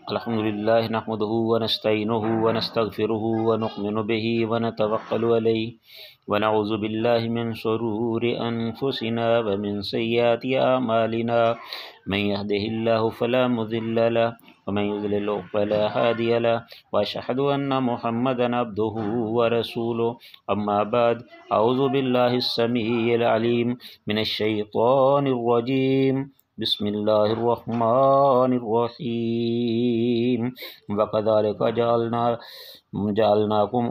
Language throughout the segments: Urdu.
الحمد للہ نحمده ونستعینه ونستغفره ونؤمن به ونتوکل علیہ ونعوذ باللہ من شرور انفسنا ومن سیئات اعمالنا من يهده الله فلا مضل له ومن يضلل فلا هادي له واشهد ان محمدا عبده ورسوله اما بعد اعوذ باللہ السمیع العلیم من الشیطان الرجیم بسم اللہ الرحمن الرحیم وکذلک جعلناکم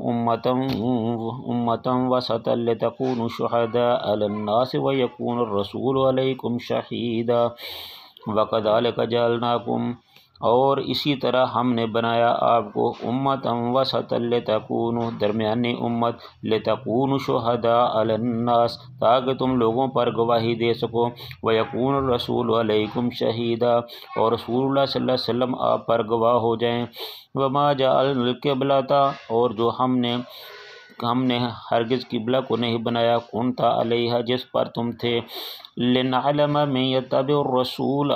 امة وسطا لتکونوا شہداء علی الناس ویکون الرسول علیکم شہیدا وکذلک جعلناکم، اور اسی طرح ہم نے بنایا آپ کو امتا وسطا لتکونوا، درمیانی امت، لتکونوا شہداء علی الناس، تاکہ تم لوگوں پر گواہی دے سکو، ویکون الرسول علیکم شہیدا، اور رسول اللہ صلی اللہ علیہ وسلم آپ پر گواہ ہو جائیں، وما جعلنلکم، اور جو ہم نے ہرگز قبلہ کو نہیں بنایا، کنتا علیہا، جس پر تم تھے، لنعلم من یتبع الرسول،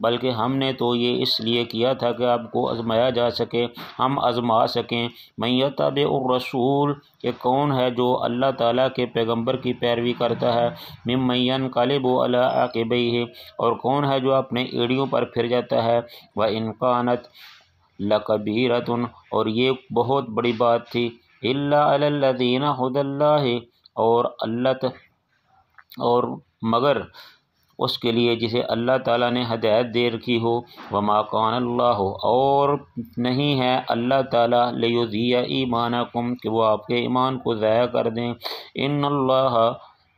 بلکہ ہم نے تو یہ اس لیے کیا تھا کہ آپ کو آزمایا جا سکے، ہم آزما سکیں، من یتبع الرسول، کہ کون ہے جو اللہ تعالیٰ کے پیغمبر کی پیروی کرتا ہے، ممن ینقلب علی عقبیہ، اور کون ہے جو اپنے ایڑیوں پر پھر جاتا ہے، وَإِن كَانَتْ لَكَبِيرَةٌ، اور یہ بہت بڑی بات تھی، الا علی الذین ھدی اللہ، اور مگر اس کے لیے جسے اللہ تعالیٰ نے ہدایت دے رکھی ہو، وما کان اللہ، اور نہیں ہے اللہ تعالیٰ لیضیع ایمانکم، کہ وہ آپ کے ایمان کو ضائع کر دیں، ان اللہ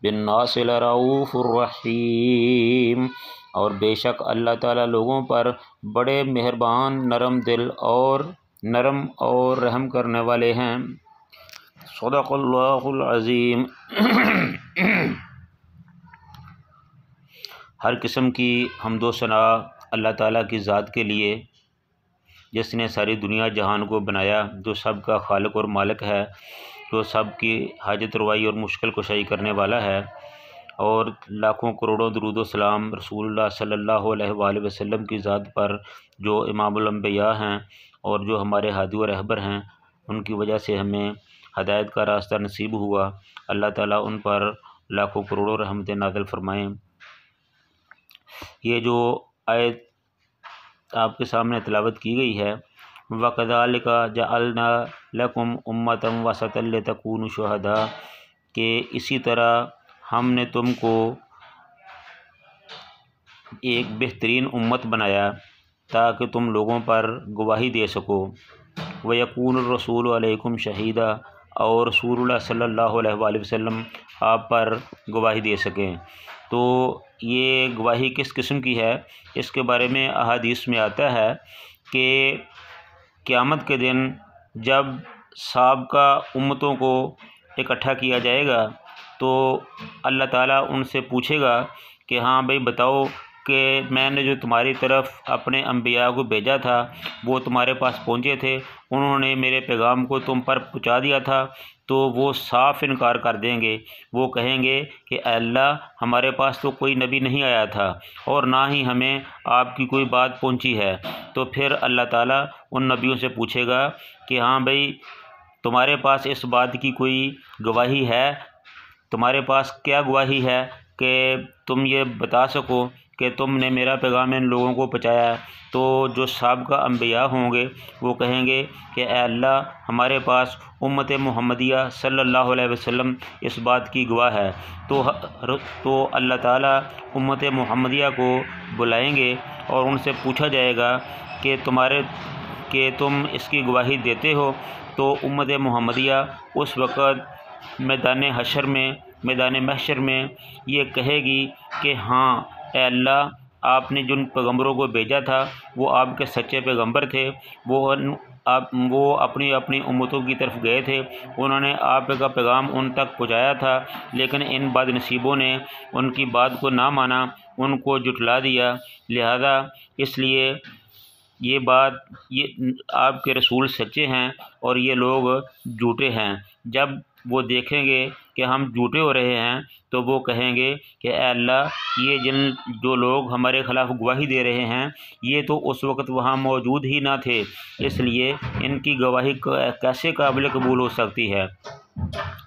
بالناس لرؤوف الرحیم، اور بے شک اللہ تعالیٰ لوگوں پر بڑے مہربان، نرم اور رحم کرنے والے ہیں۔ صدق اللہ العظیم۔ ہر قسم کی حمد و ثنا اللہ تعالیٰ کی ذات کے لیے، جس نے ساری دنیا جہان کو بنایا، جو سب کا خالق اور مالک ہے، جو سب کی حاجت روائی اور مشکل کشائی کرنے والا ہے، اور لاکھوں کروڑوں درود و سلام رسول اللہ صلی اللہ علیہ وآلہ وسلم کی ذات پر، جو امام الانبیاء ہیں اور جو ہمارے ہادی و رہبر ہیں، ان کی وجہ سے ہمیں ہدایت کا راستہ نصیب ہوا۔ اللہ تعالیٰ ان پر لاکھوں کروڑوں رحمتیں نازل فرمائیں۔ یہ جو آیت آپ کے سامنے تلاوت کی گئی ہے، وکذلک جعلنلکم امۃ وسطا لتکونوا شہداء، کہ اسی طرح ہم نے تم کو ایک بہترین امت بنایا تاکہ تم لوگوں پر گواہی دے سکو، ویکون الرسول علیکم شہیدا، اور رسول اللہ صلی اللہ علیہ وآلہ وسلم آپ پر گواہی دے سکیں۔ تو یہ گواہی کس قسم کی ہے، اس کے بارے میں احادیث میں آتا ہے کہ قیامت کے دن جب سابقہ امتوں کو اکٹھا کیا جائے گا تو اللہ تعالیٰ ان سے پوچھے گا کہ ہاں بھئی بتاؤ کہ میں نے جو تمہاری طرف اپنے انبیاء کو بھیجا تھا وہ تمہارے پاس پہنچے تھے، انہوں نے میرے پیغام کو تم پر پہنچا دیا تھا، تو وہ صاف انکار کر دیں گے، وہ کہیں گے کہ اے اللہ ہمارے پاس تو کوئی نبی نہیں آیا تھا اور نہ ہی ہمیں آپ کی کوئی بات پہنچی ہے۔ تو پھر اللہ تعالیٰ ان نبیوں سے پوچھے گا کہ ہاں بھئی تمہارے پاس اس بات کی کوئی گواہی ہے، تمہارے پاس کیا گواہی ہے کہ تم یہ بتا سکو کہ تم نے میرا پیغام ان لوگوں کو پہنچایا ہے؟ تو جو سابقہ انبیاء ہوں گے وہ کہیں گے کہ اے اللہ ہمارے پاس امت محمدیہ صلی اللہ علیہ وسلم اس بات کی گواہ ہے۔ تو اللہ تعالیٰ امت محمدیہ کو بلائیں گے اور ان سے پوچھا جائے گا کہ تم اس کی گواہی دیتے ہو؟ تو امت محمدیہ اس وقت میدان محشر میں یہ کہے گی کہ ہاں اے اللہ آپ نے جن پیغمبروں کو بھیجا تھا وہ آپ کے سچے پیغمبر تھے، وہ اپنی امتوں کی طرف گئے تھے، انہوں نے آپ کا پیغام ان تک پہنچایا تھا، لیکن ان بد نصیبوں نے ان کی بات کو نہ مانا، ان کو جھٹلا دیا، لہذا اس لیے یہ آپ کے رسول سچے ہیں اور یہ لوگ جھوٹے ہیں۔ جب وہ دیکھیں گے کہ ہم جھوٹے ہو رہے ہیں تو وہ کہیں گے کہ اے اللہ یہ جو لوگ ہمارے خلاف گواہی دے رہے ہیں یہ تو اس وقت وہاں موجود ہی نہ تھے، اس لیے ان کی گواہی کیسے قابل قبول ہو سکتی ہے۔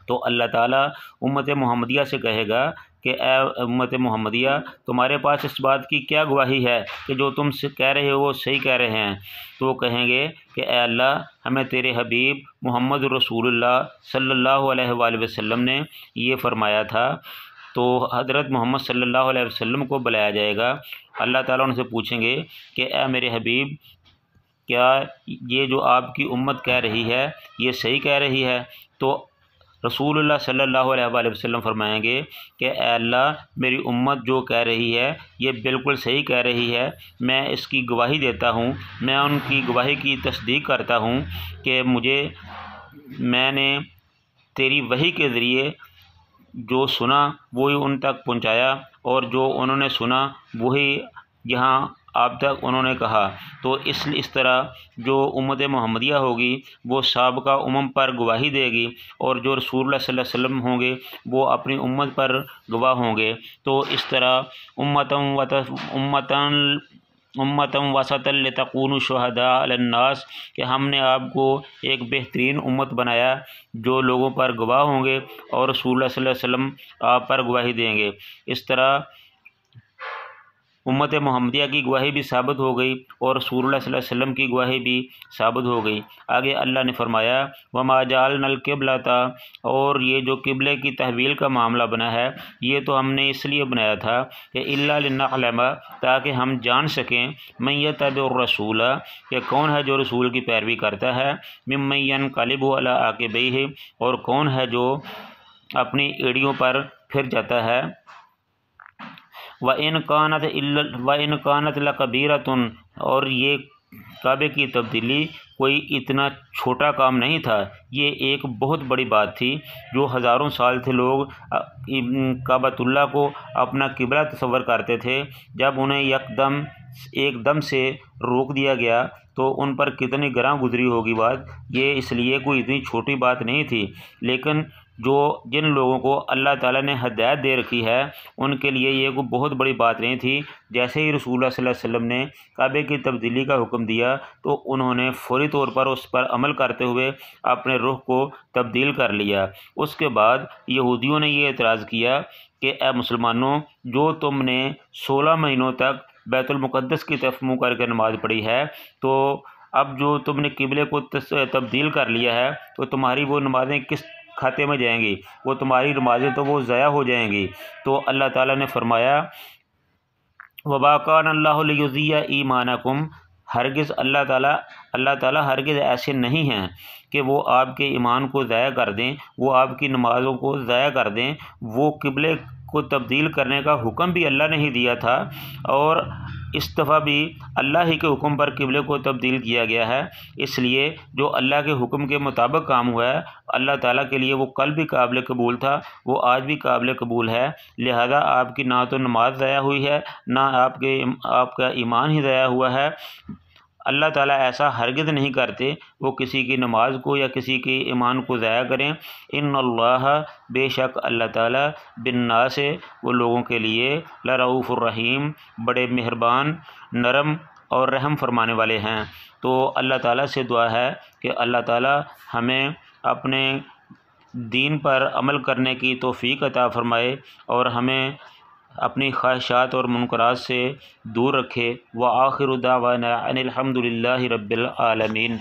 تو اللہ تعالیٰ امت محمدیہ سے کہے گا کہ اے امت محمدیہ تمہارے پاس اس بات کی کیا گواہی ہے کہ جو تم سے کہہ رہے ہو وہ صحیح کہہ رہے ہیں؟ تو وہ کہیں گے کہ اے اللہ ہمیں تیرے حبیب محمد رسول اللہ صلی اللہ علیہ وآلہ وسلم نے یہ فرمایا تھا۔ تو حضرت محمد صلی اللہ علیہ وسلم کو بلایا جائے گا، اللہ تعالیٰ ان سے پوچھیں گے کہ اے میرے حبیب کیا یہ جو آپ کی امت کہہ رہی ہے یہ صحیح کہہ رہی ہے؟ تو رسول اللہ صلی اللہ علیہ وآلہ وسلم فرمائیں گے کہ اے اللہ میری امت جو کہہ رہی ہے یہ بالکل صحیح کہہ رہی ہے، میں اس کی گواہی دیتا ہوں، میں ان کی گواہی کی تصدیق کرتا ہوں کہ میں نے تیری وحی کے ذریعے جو سنا وہی ان تک پہنچایا، اور جو انہوں نے سنا وہی یہاں آپ تک انہوں نے کہا۔ تو اس طرح جو امت محمدیہ ہوگی وہ سابقہ امم پر گواہی دے گی، اور جو رسول اللہ صلی اللہ علیہ وسلم ہوں گے وہ اپنی امت پر گواہ ہوں گے۔ تو اس طرح امتاً وسطا لتکونوا شہداء علی الناس کہ ہم نے آپ کو ایک بہترین امت بنایا جو لوگوں پر گواہ ہوں گے، اور رسول اللہ صلی اللہ علیہ وسلم آپ پر گواہی دیں گے۔ اس طرح امت محمدیہ کی گواہی بھی ثابت ہو گئی اور رسول اللہ صلی اللہ علیہ وسلم کی گواہی بھی ثابت ہو گئی۔ آگے اللہ نے فرمایا وما جعلنلکم، اور یہ جو قبلے کی تحویل کا معاملہ بنا ہے یہ تو ہم نے اس لیے بنایا تھا کہ الا لنعلم، تاکہ ہم جان سکیں من یتبع الرسول، کہ کون ہے جو رسول کی پیروی کرتا ہے، ممن ینقلب علی عقبیہ، اور کون ہے جو اپنی ایڑیوں پر پھر جاتا ہے۔ وَإِنْ كَانَتْ لَكَبِيرَةٌ، اور یہ کعبے کی تبدیلی کوئی اتنا چھوٹا کام نہیں تھا، یہ ایک بہت بڑی بات تھی۔ جو ہزاروں سال سے لوگ کعبۃ اللہ کو اپنا قبلہ تصور کرتے تھے، جب انہیں ایک دم سے روک دیا گیا تو ان پر کتنی گراں گزری ہوگی بات۔ یہ اس لیے کوئی اتنی چھوٹی بات نہیں تھی، لیکن جن لوگوں کو اللہ تعالیٰ نے ہدایت دے رکھی ہے ان کے لیے یہ کوئی بہت بڑی بات نہیں تھی۔ جیسے ہی رسول اللہ صلی اللہ علیہ وسلم نے کعبے کی تبدیلی کا حکم دیا تو انہوں نے فوری طور پر اس پر عمل کرتے ہوئے اپنے رخ کو تبدیل کر لیا۔ اس کے بعد یہودیوں نے یہ اعتراض کیا کہ اے مسلمانوں، جو تم نے 16 مہینوں تک بیت المقدس کی طرف منہ کر کے نماز پڑھی ہے، تو اب جو تم نے قبلے کو تبدیل کر لیا ہے تو تمہاری وہ نمازیں کس کھاتے میں جائیں گی؟ وہ تمہاری نمازیں تو وہ ضائع ہو جائیں گی۔ تو اللہ تعالیٰ نے فرمایا وَمَا كَانَ اللَّهُ لِيُضِيعَ إِيمَانَكُمْ، ہرگز اللہ تعالیٰ ہرگز ایسے نہیں ہیں کہ وہ آپ کے ایمان کو ضائع کر دیں، وہ آپ کی نمازوں کو ضائع کر دیں۔ وہ قبلے کو تبدیل کرنے کا حکم بھی اللہ نے ہی دیا تھا، اور اس دفعہ بھی اللہ ہی کے حکم پر قبلے کو تبدیل کیا گیا ہے۔ اس لیے جو اللہ کے حکم کے مطابق کام ہوا ہے اللہ تعالیٰ کے لیے وہ کل بھی قابل قبول تھا، وہ آج بھی قابل قبول ہے۔ لہذا آپ کی نہ تو نماز ضائع ہوئی ہے نہ آپ کا ایمان ہی ضائع ہوا ہے۔ اللہ تعالیٰ ایسا ہرگز نہیں کرتے وہ کسی کی نماز کو یا کسی کے ایمان کو ضائع کریں۔ ان اللہ، بے شک اللہ تعالیٰ، بالناس، وہ لوگوں کے لیے لرؤوف الرحیم، بڑے مہربان، نرم اور رحم فرمانے والے ہیں۔ تو اللہ تعالیٰ سے دعا ہے کہ اللہ تعالیٰ ہمیں اپنے دین پر عمل کرنے کی توفیق عطا فرمائے اور ہمیں اپنی خواہشات اور منکرات سے دور رکھے۔ وآخر دعوانا ان الحمد للہ رب العالمین۔